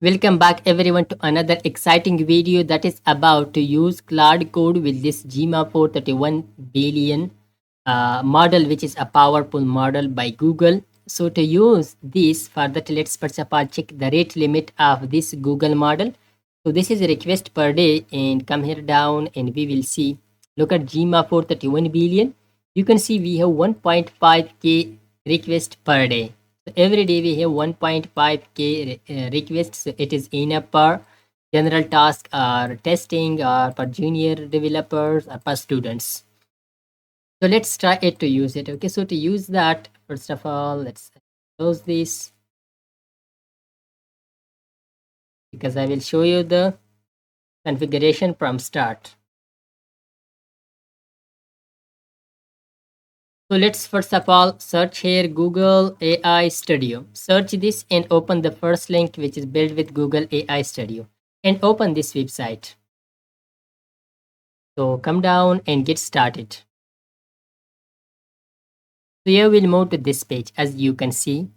Welcome back everyone to another exciting video that is about to use Claude Code with this Gemma 431 billion model, which is a powerful model by Google. So to use this, for that, let's first of all check the rate limit of this Google model. So this is a request per day, and come here down and we will see. Look at Gemma 431 billion. You can see we have 1.5k request per day. So every day we have 1.5k requests. So it is enough for general task or testing or for junior developers or for students. So let's try it to use it. Okay, so to use that, first of all, let's close this because I will show you the configuration from start. So let's first of all search here Google AI Studio. Search this and open the first link which is built with Google AI Studio and open this website. So come down and get started. So here we'll move to this page as you can see.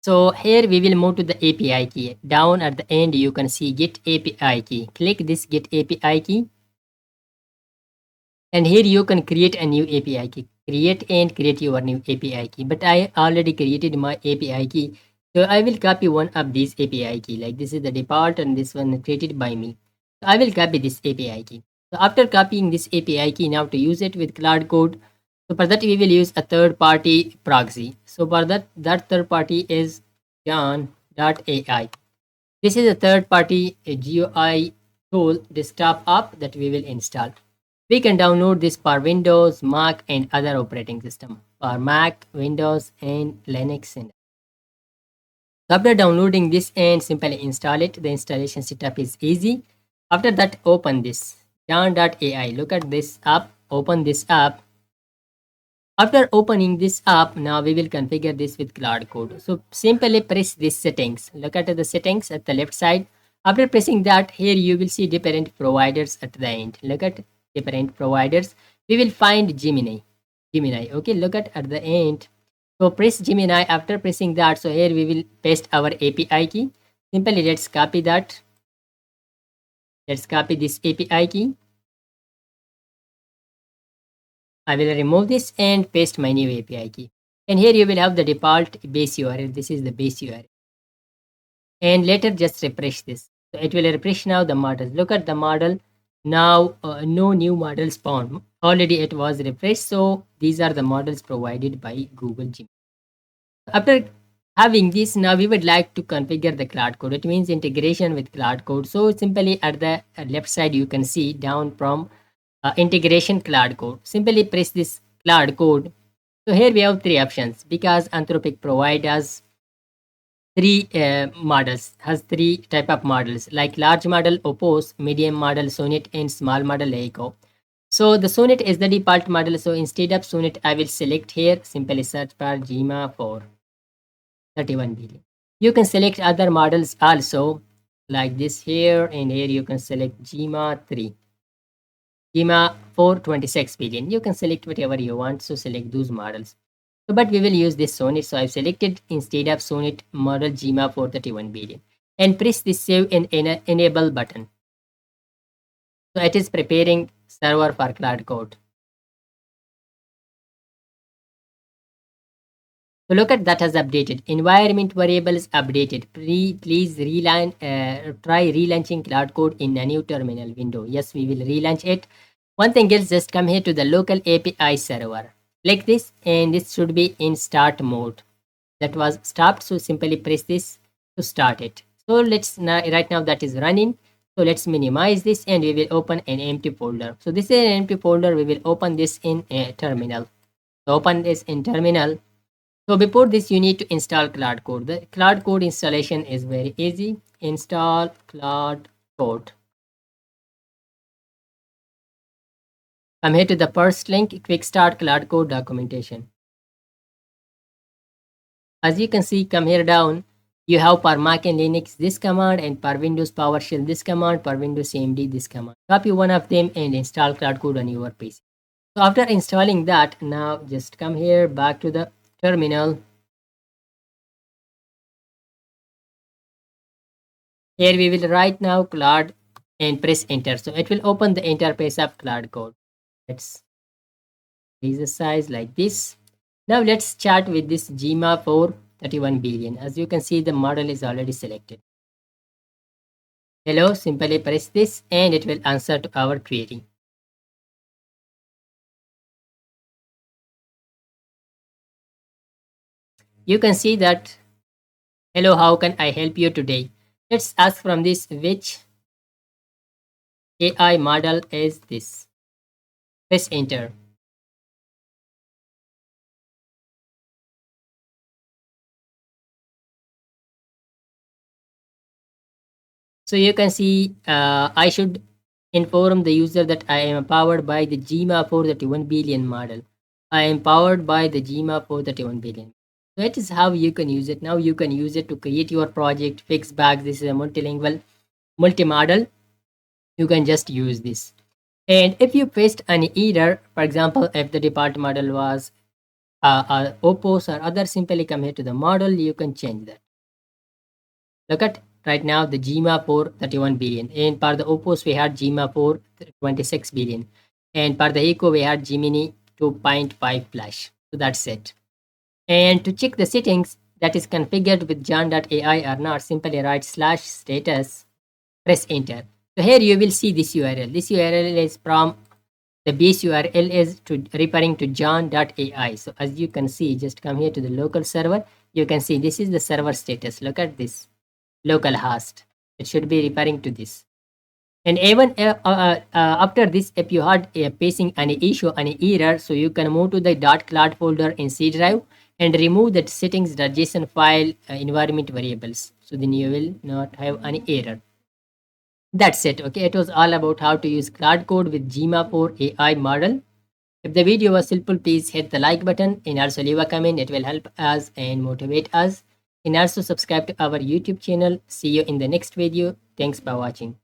So here we will move to the API key. Down at the end you can see get API key. Click this get API key. And here you can create a new API key. Create your new API key. But I already created my API key. So I will copy one of these API key. Like this is the default and this one created by me. So I will copy this API key. So after copying this API key, now to use it with Claude Code. So for that we will use a third party proxy. So for that third party is John.ai. This is a third party GUI tool desktop app that we will install. We can download this for Windows, Mac and other operating system for Mac, Windows and Linux. And after downloading this and simply install it, the installation setup is easy. After that, open this Yarn.ai. Look at this app. Open this app. After opening this app, now we will configure this with Claude Code. So simply press this settings. Look at the settings at the left side. After pressing that, here you will see different providers at the end. Look at different providers. We will find Gemini. Okay, look at the end. So press Gemini. After pressing that, so here we will paste our API key. Simply let's copy that. Let's copy this API key. I will remove this and paste my new API key. And here you will have the default base URL. This is the base URL. And later just refresh this. So it will refresh now the model. Look at the model. Now no new models found. Already it was refreshed. So these are the models provided by Google Gmail. After having this, now we would like to configure the Claude Code. It means integration with Claude Code. So simply at the left side you can see down from integration Claude Code. Simply press this Claude Code. So here we have three options because Anthropic provides us three models, has three type of models like large model, Opus, medium model, Sonnet, and small model, Echo. So the Sonnet is the default model. So instead of Sonnet, I will select here, simply search for Gemma 431 billion. You can select other models also like this here, and here you can select Gemma 3. Gemma 426 billion. You can select whatever you want. So select those models. So, but we will use this Sonnet. So I've selected instead of Sonnet model Gemma 431 billion and press this save and enable button. So it is preparing server for Claude Code. So look at that has updated. Environment variables updated. Please try relaunching Claude Code in a new terminal window. Yes, we will relaunch it. One thing else, just come here to the local API server. Click this and this should be in start mode. That was stopped. So simply press this to start it. So let's now, right now that is running. So let's minimize this and we will open an empty folder. So this is an empty folder. We will open this in a terminal. So open this in terminal. So before this, you need to install Claude Code. The Claude Code installation is very easy. Install Claude Code. Come here to the first link, quick start Claude Code documentation. As you can see, come here down. You have for Mac and Linux this command and for Windows PowerShell this command, for Windows AMD this command. Copy one of them and install Claude Code on your PC. So after installing that, now just come here back to the terminal. Here we will write now Claude and press enter. So it will open the interface of Claude Code. Let's raise the size like this. Now let's start with this Gemma for 31 billion. As you can see, the model is already selected. Hello, simply press this and it will answer to our query. You can see that, hello, how can I help you today? Let's ask from this, which AI model is this? Press enter. So you can see I should inform the user that I am powered by the Gemma 431 billion model. I am powered by the Gemma 431 billion. So that is how you can use it. Now you can use it to create your project, fix bugs. This is a multilingual, multi-model. You can just use this. And if you faced an error, for example, if the default model was Opus or other, simply come here to the model, you can change that. Look at right now the Gemma for 31 billion. And for the Opus, we had Gemma for 26 billion. And for the Eco, we had Gemini 2.5 Flash. So that's it. And to check the settings that is configured with John.ai or not, simply write /status, press enter. So here you will see this URL. This URL is from the base URL is referring to John.ai. So as you can see, just come here to the local server. You can see this is the server status. Look at this. Localhost. It should be referring to this. And even after this, if you had facing any issue, any error, so you can move to the .claude folder in C drive and remove that settings.json file environment variables. So then you will not have any error. That's it. Okay, it was all about how to use Claude Code with Gemma for AI model. If the video was helpful, please hit the like button and also leave a comment. It will help us and motivate us. And also subscribe to our YouTube channel. See you in the next video. Thanks for watching.